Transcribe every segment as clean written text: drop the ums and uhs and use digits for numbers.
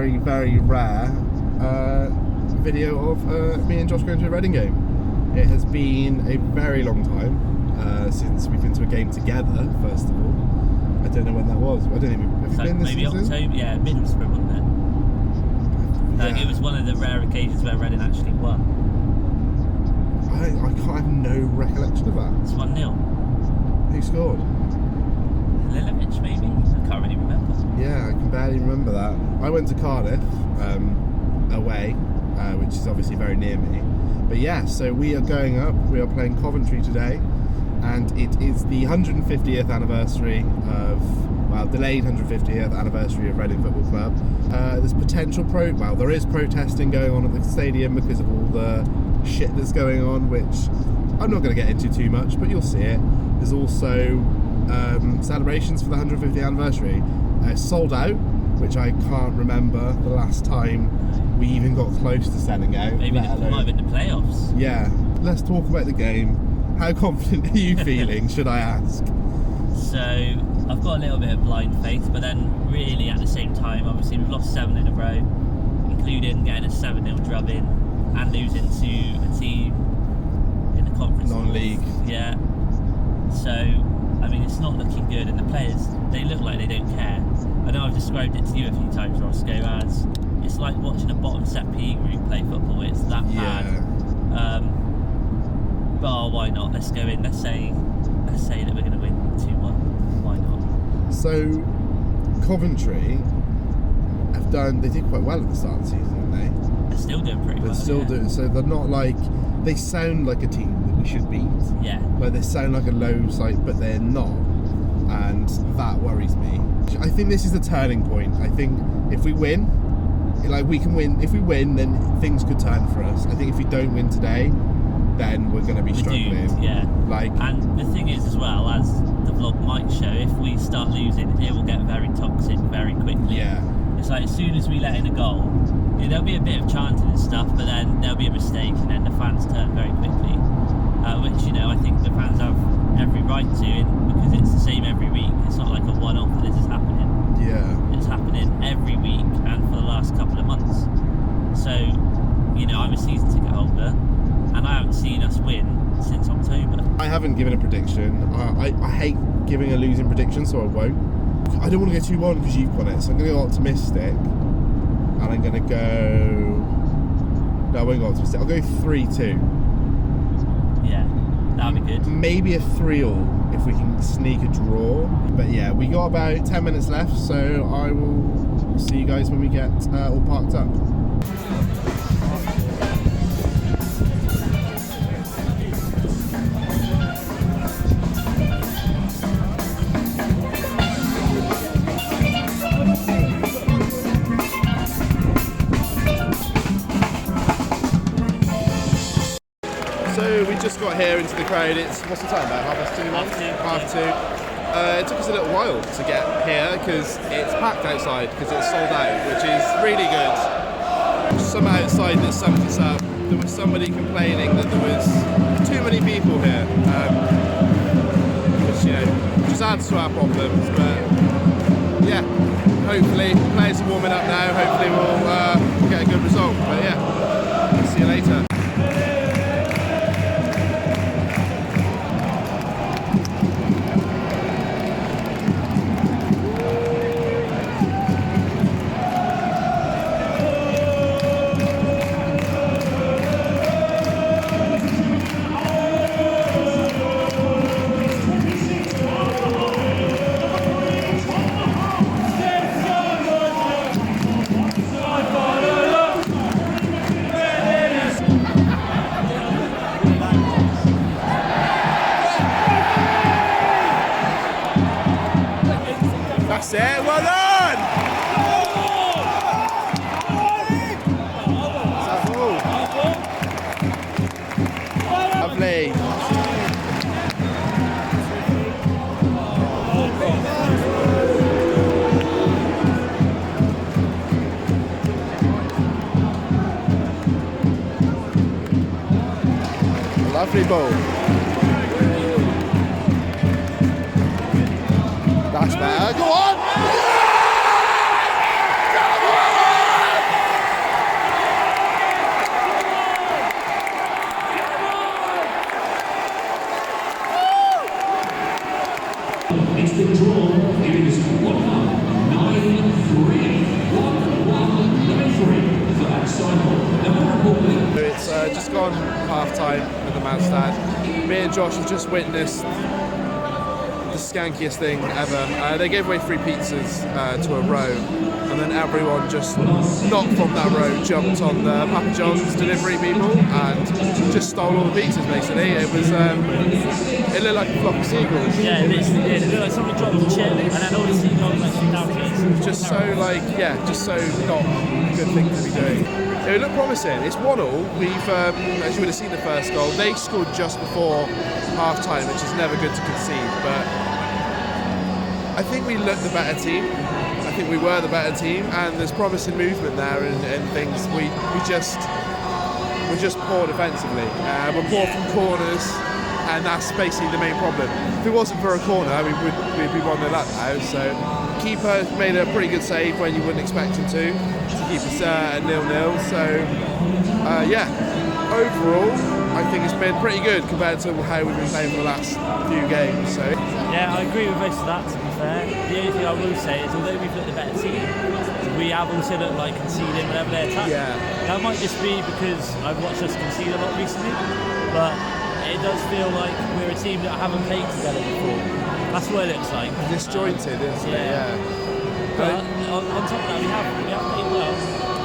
very, very rare video of me and Josh going to a Reading game. It has been a very long time since we've been to a game together, first of all. I don't know when that was. I don't even. Have you been this maybe season? October, yeah, Middlesbrough, wasn't it? Like, it was one of the rare occasions where Reading actually won. I have no recollection of that. It's 1-0. Who scored? Lilovic, maybe? I can't really remember. Yeah, I can barely remember that. I went to Cardiff away, which is obviously very near me. But yeah, so we are going up. We are playing Coventry today, and it is the 150th anniversary of, well, delayed 150th anniversary of Reading Football Club. There's potential there is protesting going on at the stadium because of all the shit that's going on, which I'm not going to get into too much, but you'll see it. There's also celebrations for the 150th anniversary. Sold out, which I can't remember the last time we even got close to selling out. Maybe it might have been the playoffs. Yeah. Let's talk about the game. How confident are you feeling, should I ask? So, I've got a little bit of blind faith, but then really at the same time, obviously we've lost 7 in a row, including getting a 7-0 drubbing and losing to a team in the conference. Non-league. Yeah. So, I mean, it's not looking good, and the players, they look like they don't care. I know I've described it to you a few times, Roscoe, as it's like watching a bottom set PE group play football. It's that bad. But why not? Let's go in. Let's say that we're going to win 2-1. Why not? So, Coventry they did quite well at the start of the season, didn't they? They're still doing pretty well. They're still doing, so they're not like, they sound like a team that we should beat. Yeah. But they sound like a low side, but they're not. And that worries me. I think this is the turning point. I think if we win, we can win. If we win, then things could turn for us. I think if we don't win today, then we're going to be struggling. Doomed, yeah. And the thing is, as well, as the vlog might show, if we start losing, it will get very toxic very quickly. Yeah. It's like as soon as we let in a goal, there'll be a bit of chanting and stuff, but then there'll be a mistake, and then the fans turn very quickly. Which, I think the fans have every right to, because it's the same every week. It's not like a one-off that this is happening. Yeah. It's happening every week and for the last couple of months. So, I'm a season ticket holder, and I haven't seen us win since October. I haven't given a prediction. I hate giving a losing prediction, so I won't. I don't want to go 2-1 because you've got it, so I'm going to go optimistic. And I'm going to go... No, I won't go optimistic. I'll go 3-2. Yeah, that'd be good. Maybe a 3-all if we can sneak a draw. But yeah, we got about 10 minutes left, so I will see you guys when we get all parked up. So we just got here into the crowd. It's, what's the time, about 2:30? Half two. It took us a little while to get here because it's packed outside because it's sold out, which is really good. Some outside that summed us up. There was somebody complaining that there was too many people here, which just adds to our problems. But yeah, hopefully players are warming up now. Hopefully we'll get a good result. But yeah, see you later. That's it, well done! Lovely. Lovely ball. That's better. Go on! Come on! It's just gone half-time at the Madstand. Me and Josh have just witnessed the skankiest thing ever. They gave away free pizzas to a row, and then everyone just not from that row jumped on the Papa John's delivery people and just stole all the pizzas basically. It was it looked like a flock of seagulls. Yeah, it literally did. It looked like someone dropped a chip and then all the seagulls like down to it. Just so just so not a good thing to be doing. It looked promising. It's 1-1. We've, as you would have seen the first goal, they scored just before half-time, which is never good to concede, but I think we looked the better team. I think we were the better team, and there's promising movement there and things. We're just poor defensively. We're poor from corners, and that's basically the main problem. If it wasn't for a corner, we'd be 1-0 up now. So keeper made a pretty good save when you wouldn't expect him to keep us at 0-0. So overall, I think it's been pretty good compared to how we've been playing for the last few games. So yeah, I agree with most of that, to be fair. The only thing I will say is, although we've looked the better team, we have also looked like conceding whenever they attack. Yeah. That might just be because I've watched us concede a lot recently, but it does feel like we're a team that haven't played together before. That's what it looks like. Disjointed, isn't it? Yeah. But on top of that, we have played well.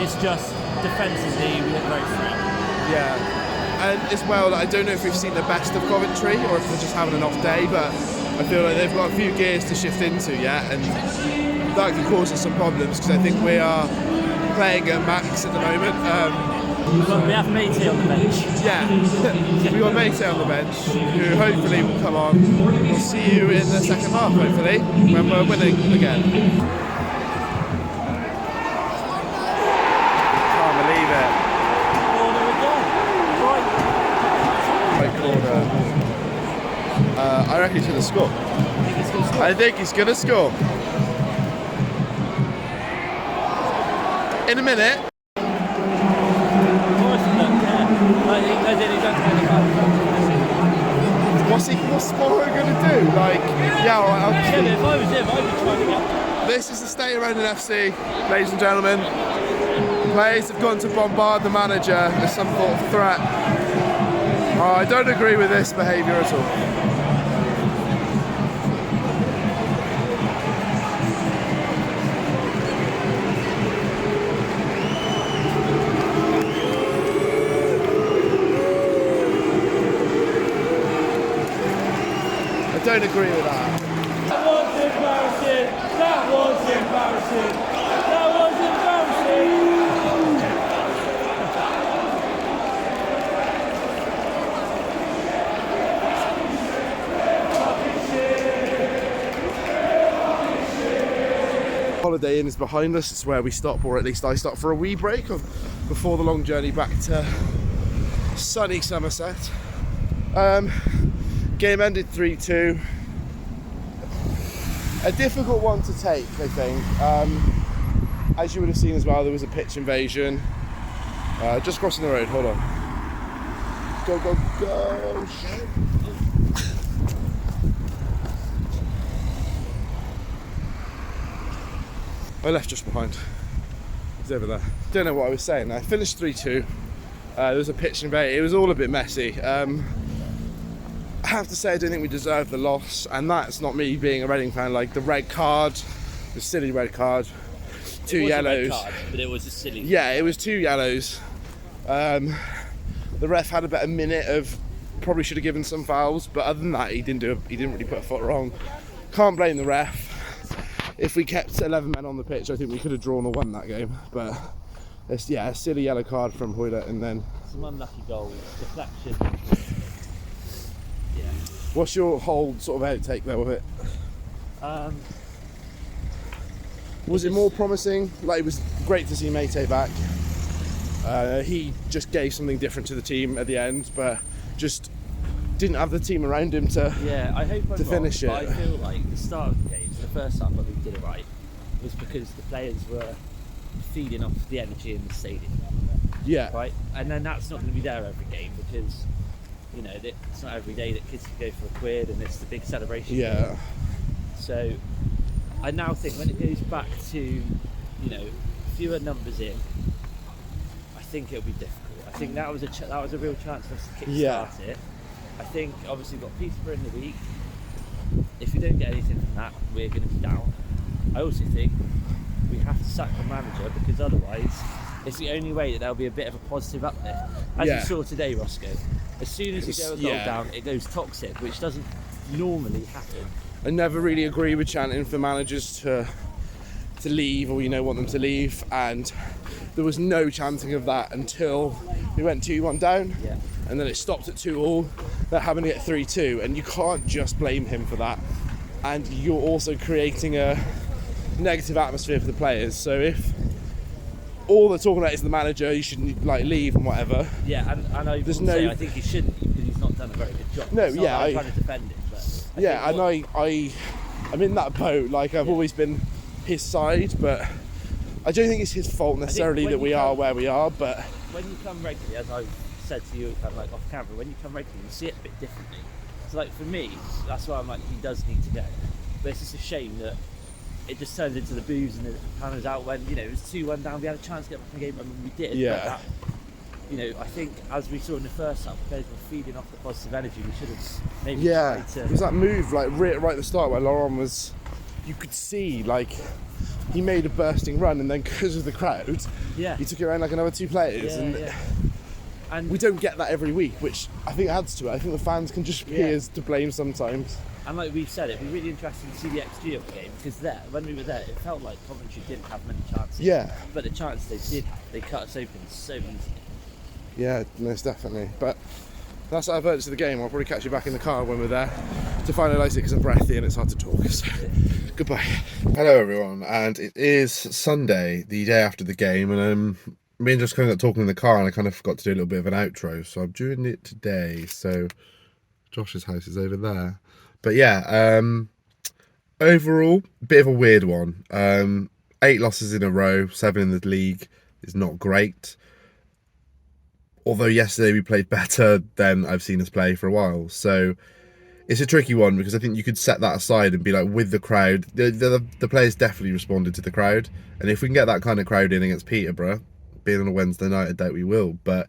It's just defensively we look very threat. Yeah. And as well, I don't know if we've seen the best of Coventry or if they're just having an off day, but I feel like they've got a few gears to shift into yet, and that could cause us some problems because I think we are playing at max at the moment. We have Matey on the bench. Yeah, we've got Matey on the bench who hopefully will come on. We'll see you in the second half, hopefully, when we're winning again. Can't believe it. I reckon he's going to score. I think he's going to score. In a minute. What's Morrow going to do? Like, yeah, all right. If I was him, I would try to get. This is the state of London FC, ladies and gentlemen. Players have gone to bombard the manager as some sort of threat. I don't agree with this behaviour at all. I don't agree with that. That was embarrassing. That was embarrassing. That was embarrassing. Holiday Inn is behind us. It's where we stop, or at least I stop for a wee break before the long journey back to sunny Somerset. Game ended 3-2. A difficult one to take, I think. As you would have seen as well, there was a pitch invasion. Just crossing the road, hold on. Go, go, go. I left just behind. He's over there. Don't know what I was saying. I finished 3-2. There was a pitch invasion. It was all a bit messy. I have to say I don't think we deserved the loss, and that's not me being a Reading fan. Like the red card, the silly red card, two yellows. A red card, but it was a silly. Yeah, it was 2 yellows. The ref had about a minute of probably should have given some fouls, but other than that, he didn't really put a foot wrong. Can't blame the ref. If we kept 11 men on the pitch, I think we could have drawn or won that game. But it's a silly yellow card from Hoylett, and then some unlucky goals, deflection. What's your whole sort of outtake there with it? Was it more promising? Like, it was great to see Mayte back. He just gave something different to the team at the end, but just didn't have the team around him to finish it. I feel like the start of the game, the first half that we did it right, was because the players were feeding off the energy in the stadium. Yeah. Right, and then that's not going to be there every game because. You know, it's not every day that kids can go for a quid and it's the big celebration. Yeah. Game. So I now think when it goes back to, fewer numbers in, I think it'll be difficult. I think that was a real chance for us to kick start it. I think obviously we've got Peterborough in the week. If we don't get anything from that, we're going to be down. I also think we have to sack the manager, because otherwise it's the only way that there'll be a bit of a positive uplift. As you saw today, Roscoe, as soon as we go a goal down, it goes toxic, which doesn't normally happen. I never really agree with chanting for managers to leave, or want them to leave, and there was no chanting of that until we went 2-1 down, and then it stopped at 2-2. They're having to get 3-2, and you can't just blame him for that. And you're also creating a negative atmosphere for the players. So if all they're talking about is the manager, you should leave and whatever. Yeah, and I think he shouldn't, because he's not done a very good job. No, I'm trying to defend it, but I'm in that boat. I've always been his side, but I don't think it's his fault necessarily that we are where we are. But when you come regularly, as I've said to you kind of off camera, when you come regularly, you see it a bit differently. So for me, that's why I'm he does need to go. But it's just a shame that it just turned into the boos and the panners out when it was 2-1 down. We had a chance to get back in the game, and we did. Yeah. But I think as we saw in the first half, players were feeding off the positive energy. We should have maybe tried to. It was that move right at the start where Laurent was. You could see he made a bursting run, and then because of the crowd, he took it around another 2 players, and we don't get that every week, which I think adds to it. I think the fans can just be as to blame sometimes. And like we've said, it'd be really interesting to see the XG of the game, because when we were there, it felt like Coventry didn't have many chances. Yeah. But the chances they did have, they cut us open so easily. Yeah, most definitely. But that's our verdict of the game. I'll probably catch you back in the car when we're there to finalise it, because I'm breathy and it's hard to talk. So, goodbye. Hello everyone, and it is Sunday, the day after the game, and me and just kind of got talking in the car, and I kind of forgot to do a little bit of an outro, so I'm doing it today. So Josh's house is over there. But yeah, overall, bit of a weird one. 8 losses in a row, 7 in the league is not great. Although yesterday we played better than I've seen us play for a while. So it's a tricky one, because I think you could set that aside and be with the crowd. The players definitely responded to the crowd. And if we can get that kind of crowd in against Peterborough, being on a Wednesday night, I doubt we will. But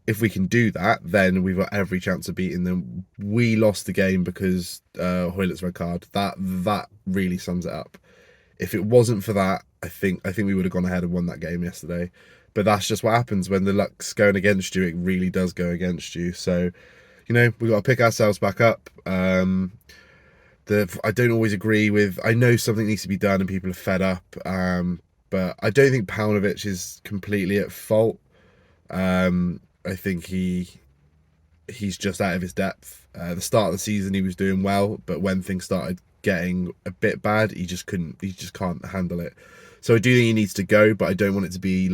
if we can do that, then we've got every chance of beating them. We lost the game because Hoylett's red card. That really sums it up. If it wasn't for that, I think we would have gone ahead and won that game yesterday. But that's just what happens when the luck's going against you. It really does go against you. So, we've got to pick ourselves back up. I don't always agree with. I know something needs to be done and people are fed up. But I don't think Paunovic is completely at fault. I think he's just out of his depth. The start of the season he was doing well, but when things started getting a bit bad, he just can't handle it. So I do think he needs to go, but I don't want it to be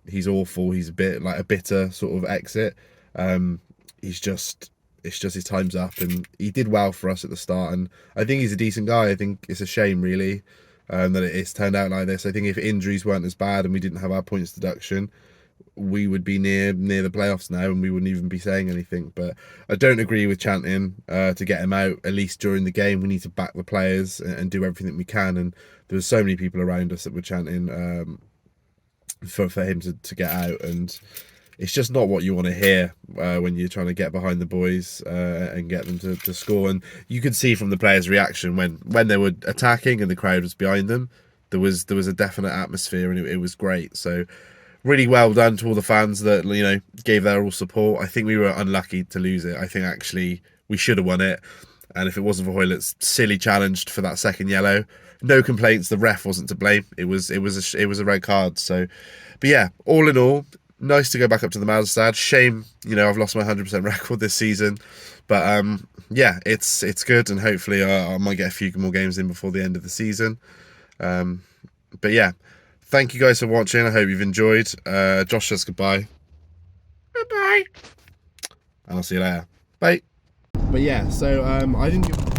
he's awful. He's a bit a bitter sort of exit. It's just his time's up, and he did well for us at the start, and I think he's a decent guy. I think it's a shame really that it's turned out like this. I think if injuries weren't as bad and we didn't have our points deduction, we would be near the playoffs now, and we wouldn't even be saying anything. But I don't agree with chanting to get him out, at least during the game. We need to back the players and do everything we can, and there were so many people around us that were chanting for him to get out, and it's just not what you want to hear when you're trying to get behind the boys and get them to score. And you could see from the players' reaction when they were attacking and the crowd was behind them, there was a definite atmosphere, and it was great. So really well done to all the fans that gave their all support. I think we were unlucky to lose it. I think actually we should have won it, and if it wasn't for Hoylett's silly challenge for that second yellow, no complaints. The ref wasn't to blame. It was a red card. So, but yeah, all in all, nice to go back up to the Mazdad. Shame, I've lost my 100% record this season, but yeah, it's good, and hopefully I might get a few more games in before the end of the season. But yeah. Thank you guys for watching. I hope you've enjoyed. Josh says goodbye. Goodbye. And I'll see you later. Bye. But yeah, so I didn't give